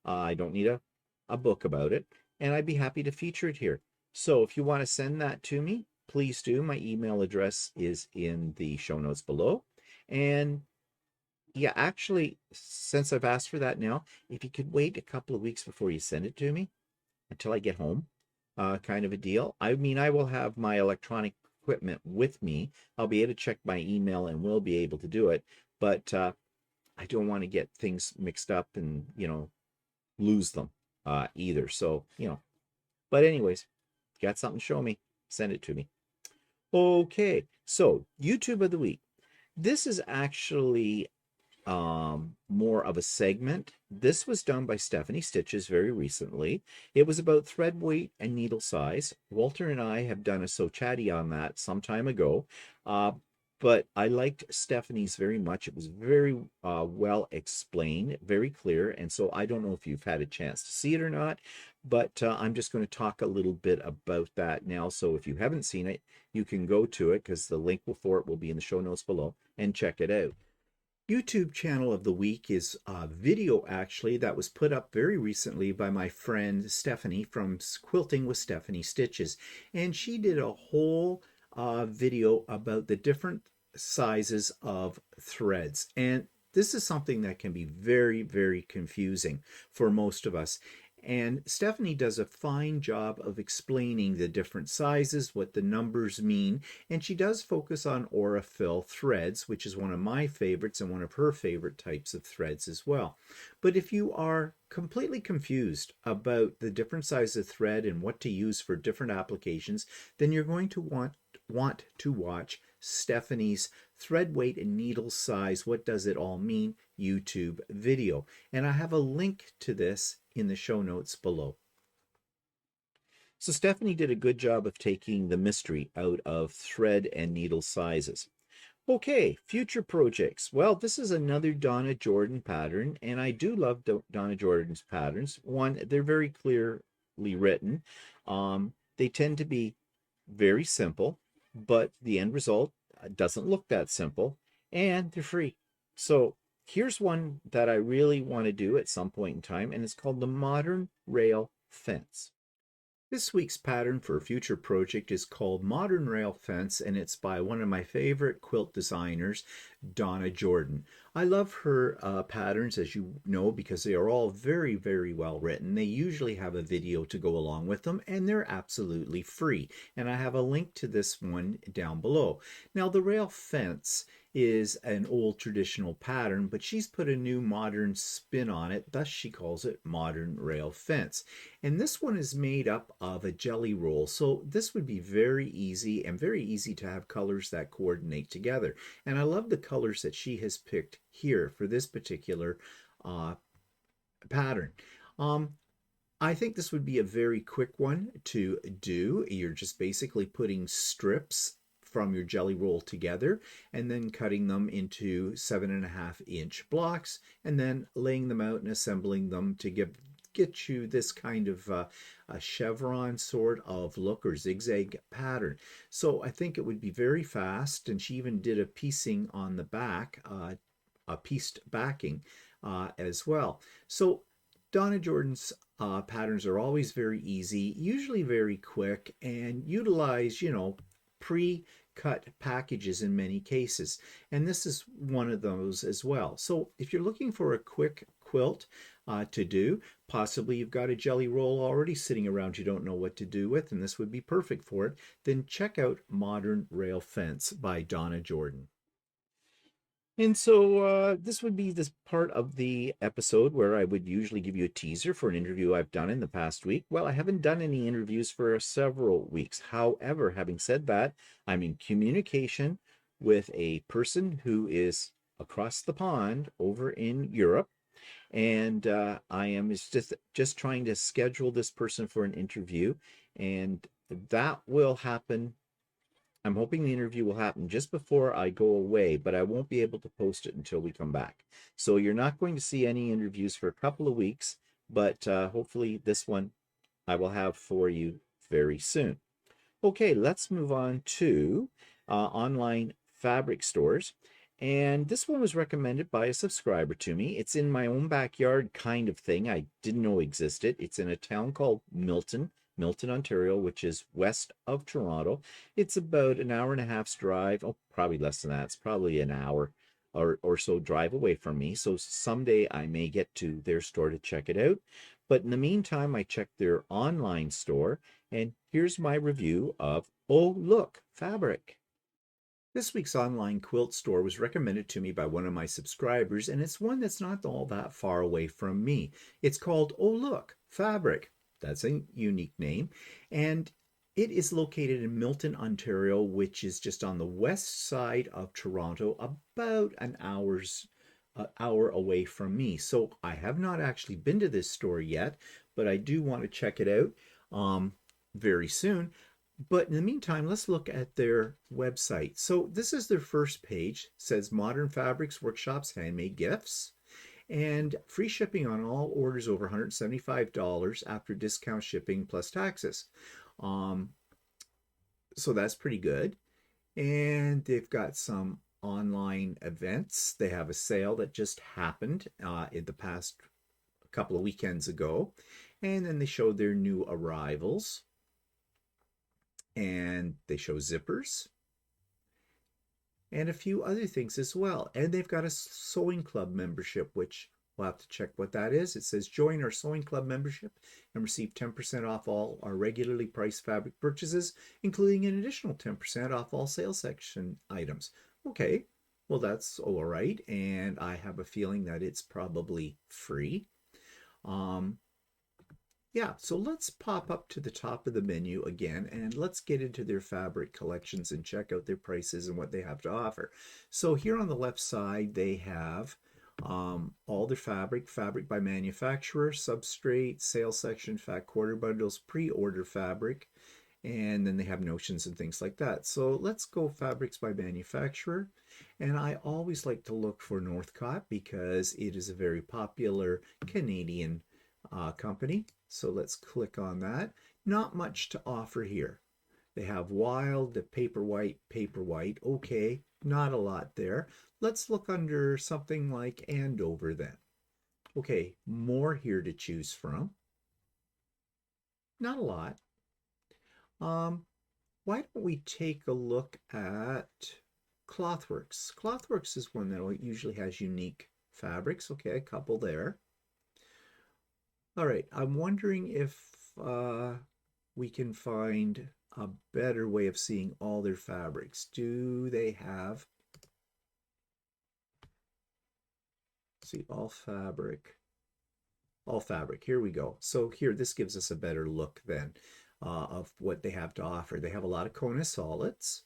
Speaker 1: I don't need a book about it, and I'd be happy to feature it here. So if you want to send that to me, please do. My email address is in the show notes below. And yeah, actually, since I've asked for that now, if you could wait a couple of weeks before you send it to me until I get home, kind of a deal. I mean, I will have my electronic equipment with me. I'll be able to check my email and will be able to do it. But I don't want to get things mixed up and, lose them either. So, but anyways, got something to show me, send it to me. Okay, so YouTube of the week. This is actually more of a segment. This was done by Stephanie Stitches very recently. It was about thread weight and needle size. Walter and I have done a So Chatty on that some time ago. but I liked Stephanie's very much. It was very well explained, very clear. And so I don't know if you've had a chance to see it or not, but I'm just going to talk a little bit about that now. So if you haven't seen it, you can go to it because the link for it will be in the show notes below and check it out. YouTube channel of the week is a video actually that was put up very recently by my friend Stephanie from Quilting with Stephanie Stitches. And she did a whole video about the different sizes of threads. And this is something that can be very, very confusing for most of us. And Stephanie does a fine job of explaining the different sizes, what the numbers mean, and she does focus on Aurifil threads, which is one of my favorites and one of her favorite types of threads as well. But if you are completely confused about the different sizes of thread and what to use for different applications, then you're going to want to watch Stephanie's thread weight and needle size, what does it all mean, YouTube video. And I have a link to this in the show notes below. So Stephanie did a good job of taking the mystery out of thread and needle sizes. Okay, future projects. Well, this is another Donna Jordan pattern, and I do love Donna Jordan's patterns. One, they're very clearly written. They tend to be very simple, but the end result doesn't look that simple, and they're free. So here's one that I really want to do at some point in time, and it's called the Modern Rail Fence. This week's pattern for a future project is called Modern Rail Fence, and it's by one of my favorite quilt designers, Donna Jordan. I love her patterns, as you know, because they are all very, very well written. They usually have a video to go along with them, and they're absolutely free. And I have a link to this one down below. Now, the rail fence is an old traditional pattern, but she's put a new modern spin on it, thus she calls it Modern Rail Fence. And this one is made up of a jelly roll, so this would be very easy and very easy to have colors that coordinate together. And I love the colors that she has picked here for this particular pattern. I think this would be a very quick one to do. You're just basically putting strips from your jelly roll together and then cutting them into 7.5-inch blocks and then laying them out and assembling them to get you this kind of a chevron sort of look or zigzag pattern. So I think it would be very fast, and she even did a piecing on the back, a pieced backing as well. So Donna Jordan's patterns are always very easy, usually very quick, and utilize, pre-cut packages in many cases. And this is one of those as well. So if you're looking for a quick quilt to do, possibly you've got a jelly roll already sitting around you don't know what to do with, and this would be perfect for it, then check out Modern Rail Fence by Donna Jordan. And so this would be this part of the episode where I would usually give you a teaser for an interview I've done in the past week. Well, I haven't done any interviews for several weeks. However, having said that, I'm in communication with a person who is across the pond over in Europe. And I am just trying to schedule this person for an interview. And that will happen. I'm hoping the interview will happen just before I go away, but I won't be able to post it until we come back. So you're not going to see any interviews for a couple of weeks, but hopefully this one I will have for you very soon. Okay, let's move on to online fabric stores. And this one was recommended by a subscriber to me. It's in my own backyard kind of thing. I didn't know existed. It's in a town called Milton, Ontario, which is west of Toronto. It's about an hour and a half's drive. Oh, probably less than that. It's probably an hour or so drive away from me. So someday I may get to their store to check it out. But in the meantime, I checked their online store, and here's my review of Oh Look Fabric. This week's online quilt store was recommended to me by one of my subscribers, and it's one that's not all that far away from me. It's called Oh Look Fabric. That's a unique name. And it is located in Milton, Ontario, which is just on the west side of Toronto, about an hour away from me. So I have not actually been to this store yet, but I do want to check it out very soon. But in the meantime, let's look at their website. So this is their first page. It says Modern Fabrics Workshops Handmade Gifts, and free shipping on all orders over $175 after discount shipping plus taxes. Um, so that's pretty good. And they've got some online events. They have a sale that just happened in the past couple of weekends ago. And then they show their new arrivals. And they show zippers and a few other things as well. And they've got a sewing club membership, which we'll have to check what that is. It says join our sewing club membership and receive 10% off all our regularly priced fabric purchases, including an additional 10% off all sales section items. Okay, well, that's all right. And I have a feeling that it's probably free. Yeah, so let's pop up to the top of the menu again and let's get into their fabric collections and check out their prices and what they have to offer. So here on the left side, they have all their fabric by manufacturer, substrate, sales section, fat quarter bundles, pre-order fabric, and then they have notions and things like that. So let's go fabrics by manufacturer. And I always like to look for Northcott because it is a very popular Canadian company. So let's click on that. Not much to offer here. They have Wild, the paper white. Okay, not a lot there. Let's look under something like Andover then. Okay, more here to choose from. Not a lot. Why don't we take a look at Clothworks? Clothworks is one that usually has unique fabrics. Okay, a couple there. All right, I'm wondering if we can find a better way of seeing all their fabrics. Do they have, see, all fabric, here we go. So here, this gives us a better look then of what they have to offer. They have a lot of Kona solids,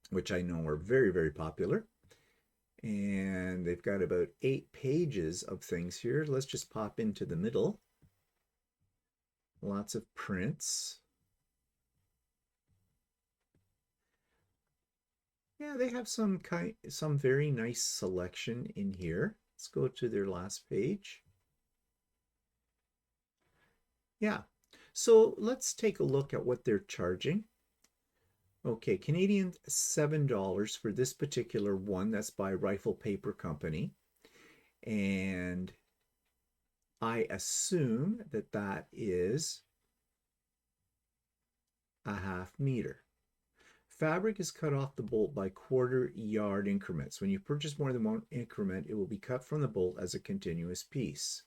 Speaker 1: which I know are very, very popular. And they've got about 8 pages of things here. Let's just pop into the middle. Lots of prints. Yeah, they have some very nice selection in here. Let's go to their last page. Yeah, so let's take a look at what they're charging. Okay, Canadian $7 for this particular one. That's by Rifle Paper Company. And I assume that that is a ½ meter. Fabric is cut off the bolt by quarter yard increments. When you purchase more than one increment, it will be cut from the bolt as a continuous piece.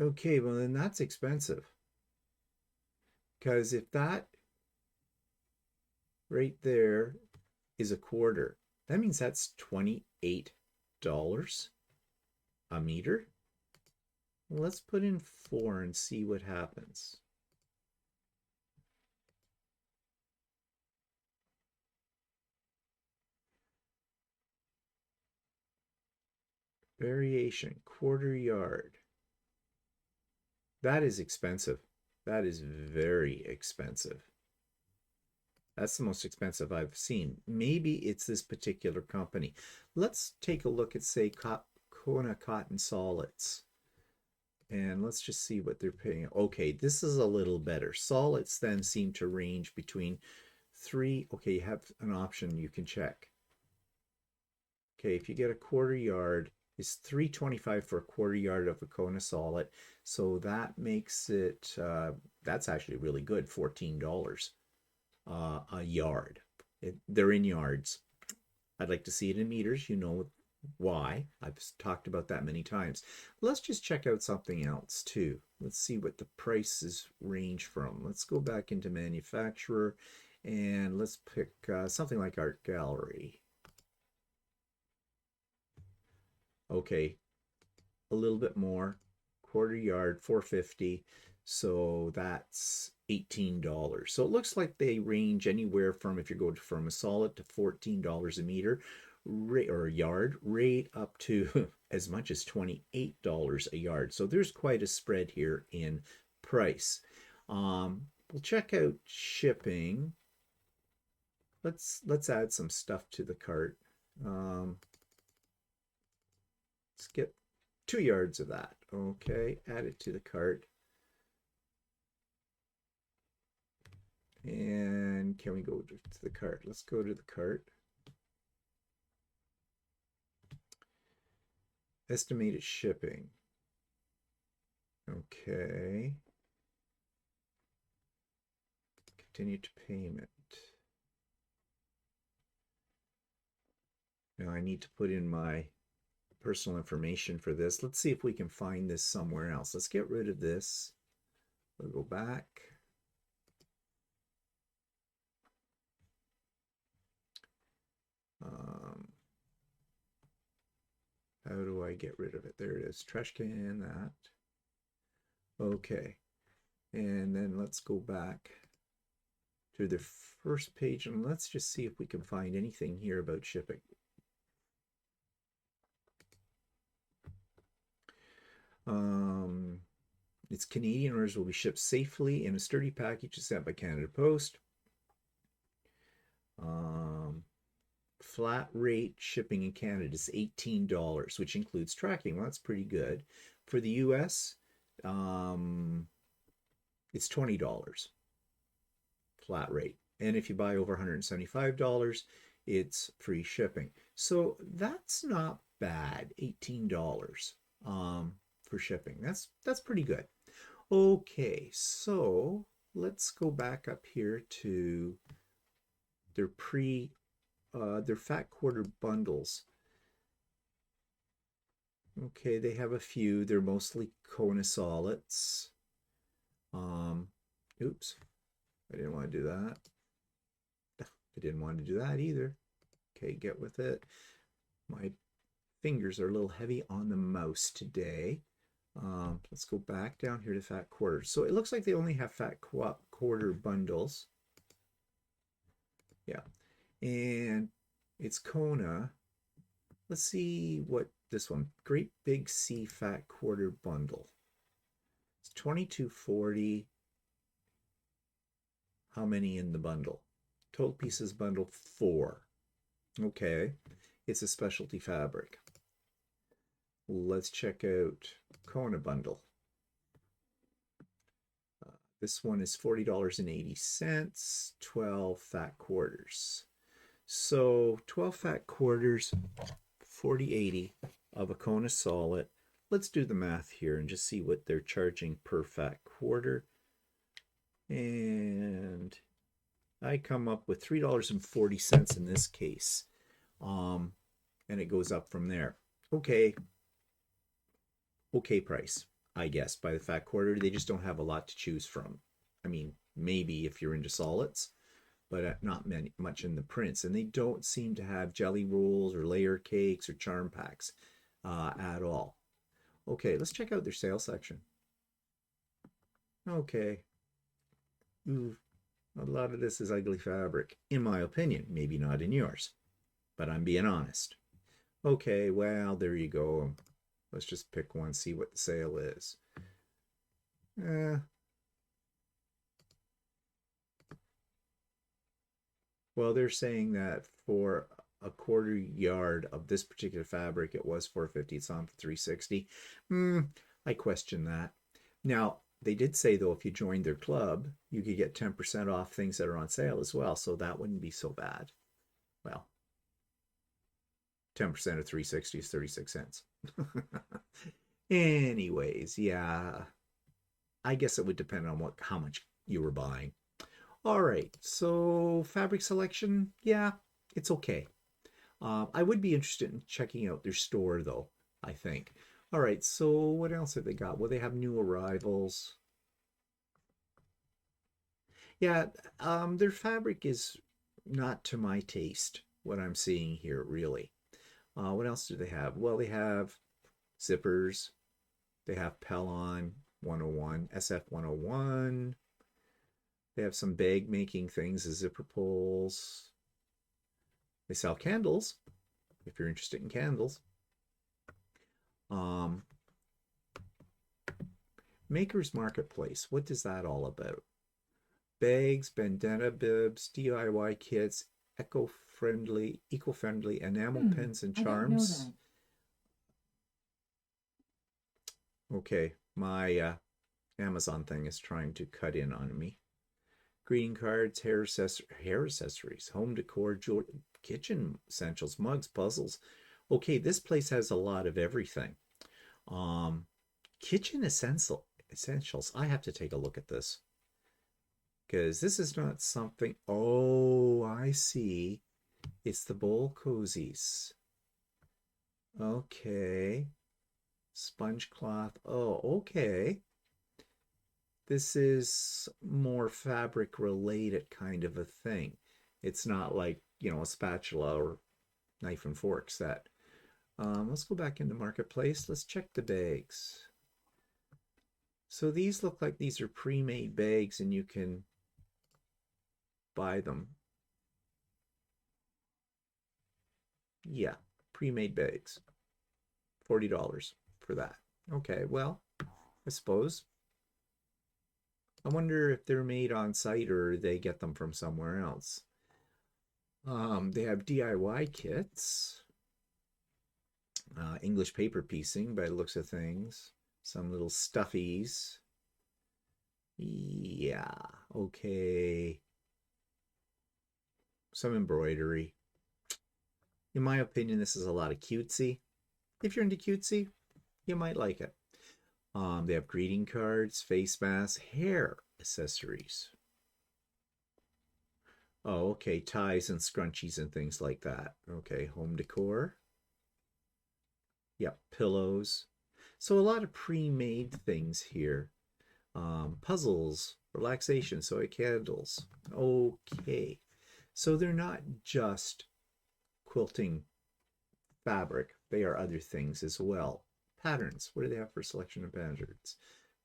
Speaker 1: Okay, well then that's expensive. Because if that right there is a quarter, that means that's $28 a meter. Well, let's put in 4 and see what happens. Variation, quarter yard. That is expensive. That is very expensive. That's the most expensive I've seen. Maybe it's this particular company. Let's take a look at, say, Kona Cotton Solids. And let's just see what they're paying. Okay, this is a little better. Solids then seem to range between 3. Okay, you have an option you can check. Okay, if you get a quarter yard, it's $3.25 for a quarter yard of a Kona solid. So that makes it, that's actually really good, $14 a yard. They're in yards. I'd like to see it in meters. You know why. I've talked about that many times. Let's just check out something else too. Let's see what the prices range from. Let's go back into manufacturer and let's pick something like Art Gallery. Okay, a little bit more, quarter yard, $4.50. So that's $18. So it looks like they range anywhere from, if you're going from a solid to $14 a meter or a yard, right up to as much as $28 a yard. So there's quite a spread here in price. We'll check out shipping. Let's add some stuff to the cart. Let's get 2 yards of that. Okay, add it to the cart. And can we go to the cart? Let's go to the cart. Estimated shipping. Okay. Continue to payment. Now I need to put in my personal information for this. Let's see if we can find this somewhere else. Let's get rid of this. We'll go back. How do I get rid of it? There it is. Trash can, that. Okay. And then let's go back to the first page and let's just see if we can find anything here about shipping. Its Canadian orders will be shipped safely in a sturdy package sent by Canada Post. Flat rate shipping in Canada is $18, which includes tracking. Well, that's pretty good. For the US, it's $20 flat rate. And if you buy over $175, it's free shipping. So that's not bad, $18 for shipping. That's pretty good. Okay, so let's go back up here to their their fat quarter bundles. Okay, they have a few. They're mostly Kona solids. Oops, I didn't want to do that. I didn't want to do that either. Okay, get with it. My fingers are a little heavy on the mouse today. Let's go back down here to fat quarters. So it looks like they only have fat quarter bundles. Yeah, and it's Kona. Let's see what this one, Great Big C Fat Quarter Bundle. It's $22.40. How many in the bundle? Total pieces bundle 4. Okay, it's a specialty fabric. Let's check out Kona bundle. This one is $40.80, 12 fat quarters. So 12 fat quarters, $40.80 of a Kona solid. Let's do the math here and just see what they're charging per fat quarter. And I come up with $3.40 in this case. And it goes up from there. Okay price, I guess, by the fat quarter. They just don't have a lot to choose from. I mean, maybe if you're into solids, but not much in the prints. And they don't seem to have jelly rolls or layer cakes or charm packs at all. Okay, let's check out their sale section. Okay. Ooh, a lot of this is ugly fabric, in my opinion. Maybe not in yours, but I'm being honest. Okay, well, there you go. Let's just pick one, see what the sale is. Well, they're saying that for a quarter yard of this particular fabric, it was $450. It's on for $360. I question that. Now, they did say, though, if you joined their club, you could get 10% off things that are on sale as well. So that wouldn't be so bad. Well, 10% of $360 is 36 cents. Anyways, yeah, I guess it would depend on how much you were buying. All right, so fabric selection, yeah, it's okay. I would be interested in checking out their store, though, I think. All right, so what else have they got? Well, they have new arrivals. Yeah, their fabric is not to my taste, what I'm seeing here, really. What else do they have? Well, they have zippers. They have Pellon 101, SF 101. They have some bag making things, the zipper pulls. They sell candles, if you're interested in candles. Maker's Marketplace. What is that all about? Bags, bandana bibs, DIY kits, eco-friendly enamel pens and
Speaker 4: I didn't know
Speaker 1: charms.
Speaker 4: that.
Speaker 1: Okay, my Amazon thing is trying to cut in on me. Greeting cards, hair accessories, home decor, kitchen essentials, mugs, puzzles. Okay, this place has a lot of everything. Um, kitchen essentials. I have to take a look at this because this is not something. Oh, I see. It's the bowl cozies. Okay. Sponge cloth. Oh, okay. This is more fabric related kind of a thing. It's not like, a spatula or knife and fork set. Let's go back into Marketplace. Let's check the bags. So these look like these are pre-made bags and you can buy them. Yeah, pre-made bags. $40 for that. Okay, well, I suppose. I wonder if they're made on site or they get them from somewhere else. They have DIY kits. English paper piecing by the looks of things. Some little stuffies. Yeah, okay. Some embroidery. In my opinion, this is a lot of cutesy. If you're into cutesy, you might like it. They have greeting cards, face masks, hair accessories. Oh, okay, ties and scrunchies and things like that. Okay, home decor. Yep, pillows. So a lot of pre-made things here. Puzzles, relaxation, soy candles. Okay, so they're not just quilting fabric. They are other things as well. Patterns. What do they have for selection of patterns?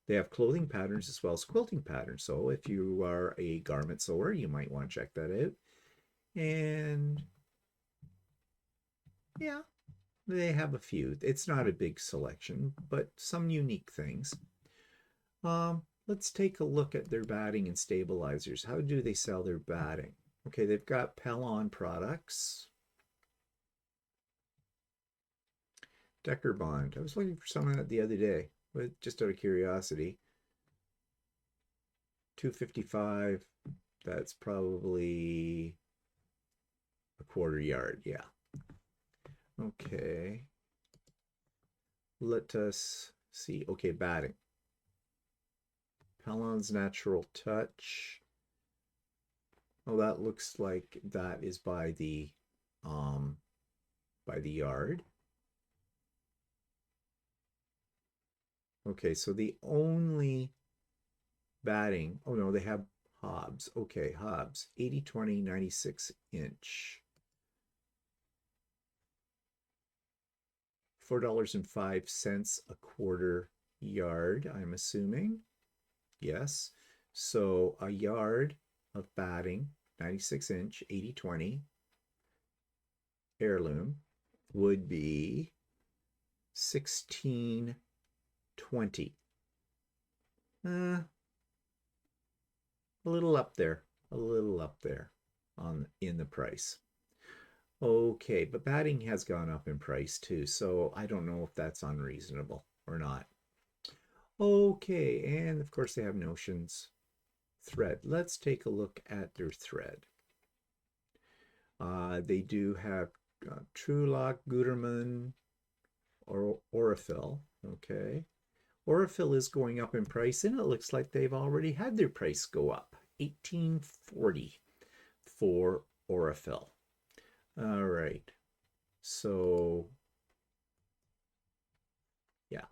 Speaker 1: They have clothing patterns as well as quilting patterns. So if you are a garment sewer, you might want to check that out. And yeah, they have a few. It's not a big selection, but some unique things. Let's take a look at their batting and stabilizers. How do they sell their batting? Okay, they've got Pellon products. Decker Bond. I was looking for some of that the other day, but just out of curiosity. $2.55. That's probably a quarter yard. Yeah. Okay. Let us see. Okay, batting. Pellon's Natural Touch. Oh, that looks like that is by the yard. Okay, so the only batting, oh no, they have Hobbs. Okay, Hobbs, 80/20 96-inch. $4.05 a quarter yard, I'm assuming. Yes. So a yard of batting, 96-inch, 80/20 heirloom would be 16.20. A little up there, in the price. Okay, but batting has gone up in price too, so I don't know if that's unreasonable or not. Okay, and of course they have notions. Thread. Let's take a look at their thread. They do have Trulock, Gutermann, or Aurifil. Okay. Aurifil is going up in price, and it looks like they've already had their price go up. $18.40 for Aurifil. All right. So yeah,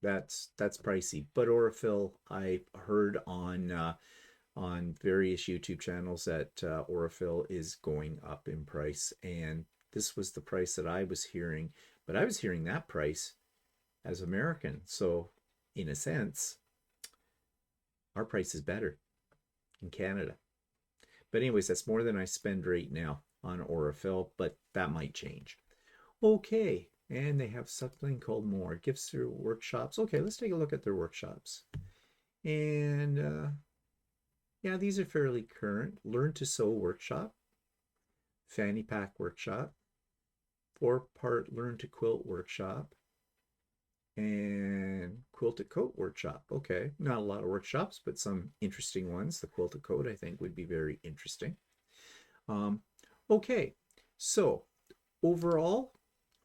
Speaker 1: that's pricey. But Aurifil, I heard on various YouTube channels that Aurifil is going up in price, and this was the price that I was hearing. But I was hearing that price as American, so in a sense, our price is better in Canada. But anyways, that's more than I spend right now on Aurifil, but that might change. Okay, And they have something called more gifts through workshops. Okay, let's take a look at their workshops. And yeah, these are fairly current. Learn to Sew workshop, fanny pack workshop, 4-part Learn to Quilt workshop, and Quilted Coat workshop. Okay, not a lot of workshops, but some interesting ones. The Quilted Coat, I think, would be very interesting. Okay, so overall,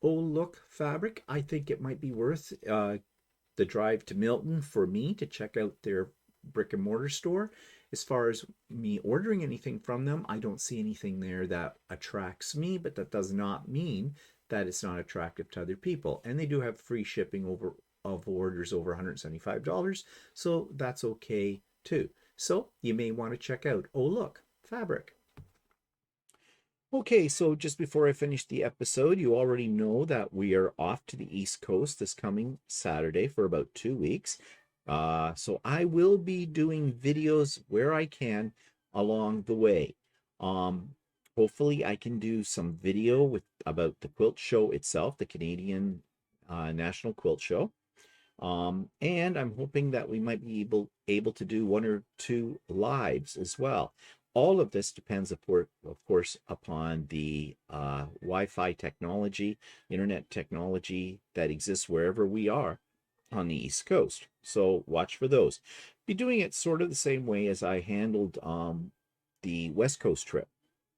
Speaker 1: oh look fabric, I think it might be worth the drive to Milton for me to check out their brick and mortar store. As far as me ordering anything from them, I don't see anything there that attracts me, but that does not mean that it's not attractive to other people. And they do have free shipping over of orders over $175, so that's okay too. So you may want to check out Oh Look Fabric. Okay, so just before I finish the episode, you already know that we are off to the East Coast this coming Saturday for about 2 weeks. So I will be doing videos where I can along the way. Hopefully I can do some video about the quilt show itself, the Canadian National Quilt Show. And I'm hoping that we might be able to do 1 or 2 lives as well. All of this depends, of course, upon the Wi-Fi technology, internet technology that exists wherever we are on the East Coast. So watch for those. Be doing it sort of the same way as I handled the West Coast trip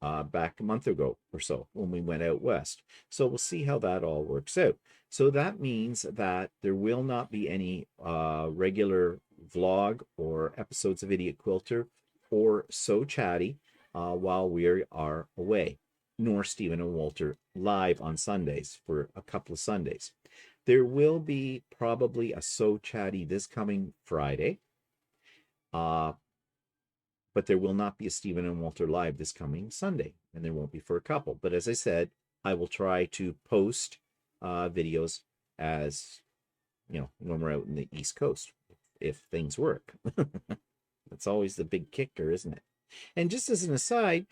Speaker 1: back a month ago or so when we went out west. So we'll see how that all works out. So that means that there will not be any regular vlog or episodes of Idiot Quilter or So Chatty while we are away, nor Stephen and Walter live on Sundays for a couple of Sundays. There will be probably a So Chatty this coming Friday, but there will not be a Stephen and Walter live this coming Sunday, and there won't be for a couple. But as I said, I will try to post videos as, you know, when we're out in the East Coast, if things work. That's always the big kicker, isn't it? And just as an aside,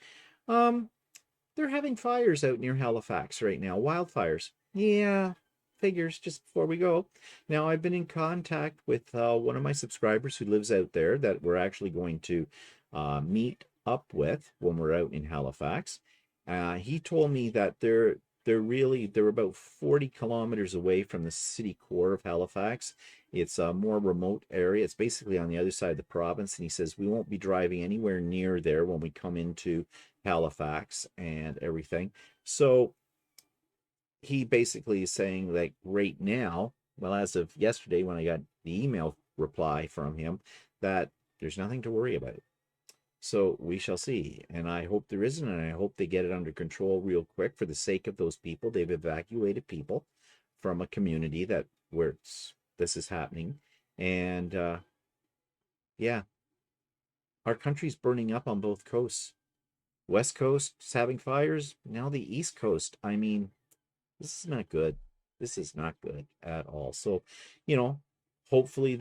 Speaker 1: they're having fires out near Halifax right now, wildfires. Yeah, figures just before we go. Now, I've been in contact with one of my subscribers who lives out there that we're actually going to meet up with when we're out in Halifax. He told me that they're about 40 kilometers away from the city core of Halifax. It's a more remote area. It's basically on the other side of the province. And he says we won't be driving anywhere near there when we come into Halifax and everything. So he basically is saying, like, right now, well, as of yesterday when I got the email reply from him, that there's nothing to worry about. So we shall see. And I hope there isn't, and I hope they get it under control real quick for the sake of those people. They've evacuated people from a community that where this is happening. And yeah, our country's burning up on both coasts. West Coast is having fires. Now the East Coast. I mean, this is not good. This is not good at all. So, you know, hopefully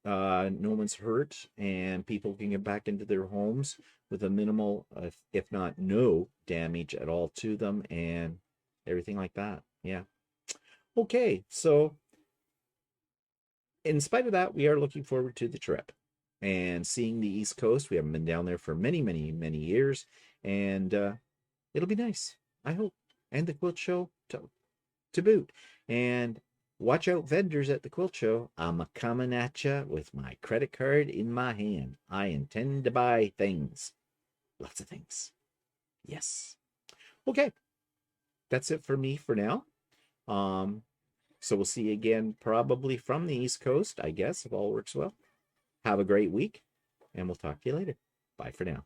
Speaker 1: no one's hurt and people can get back into their homes with a minimal, if not no damage at all to them and everything like that. Yeah. Okay. So in spite of that, we are looking forward to the trip and seeing the East Coast. We haven't been down there for many, many, many years, and it'll be nice, I hope. And the quilt show to boot. And watch out, vendors at the quilt show. I'm a coming at you with my credit card in my hand. I intend to buy things. Lots of things. Yes. Okay. That's it for me for now. So we'll see you again probably from the East Coast, I guess, if all works well. Have a great week, and we'll talk to you later. Bye for now.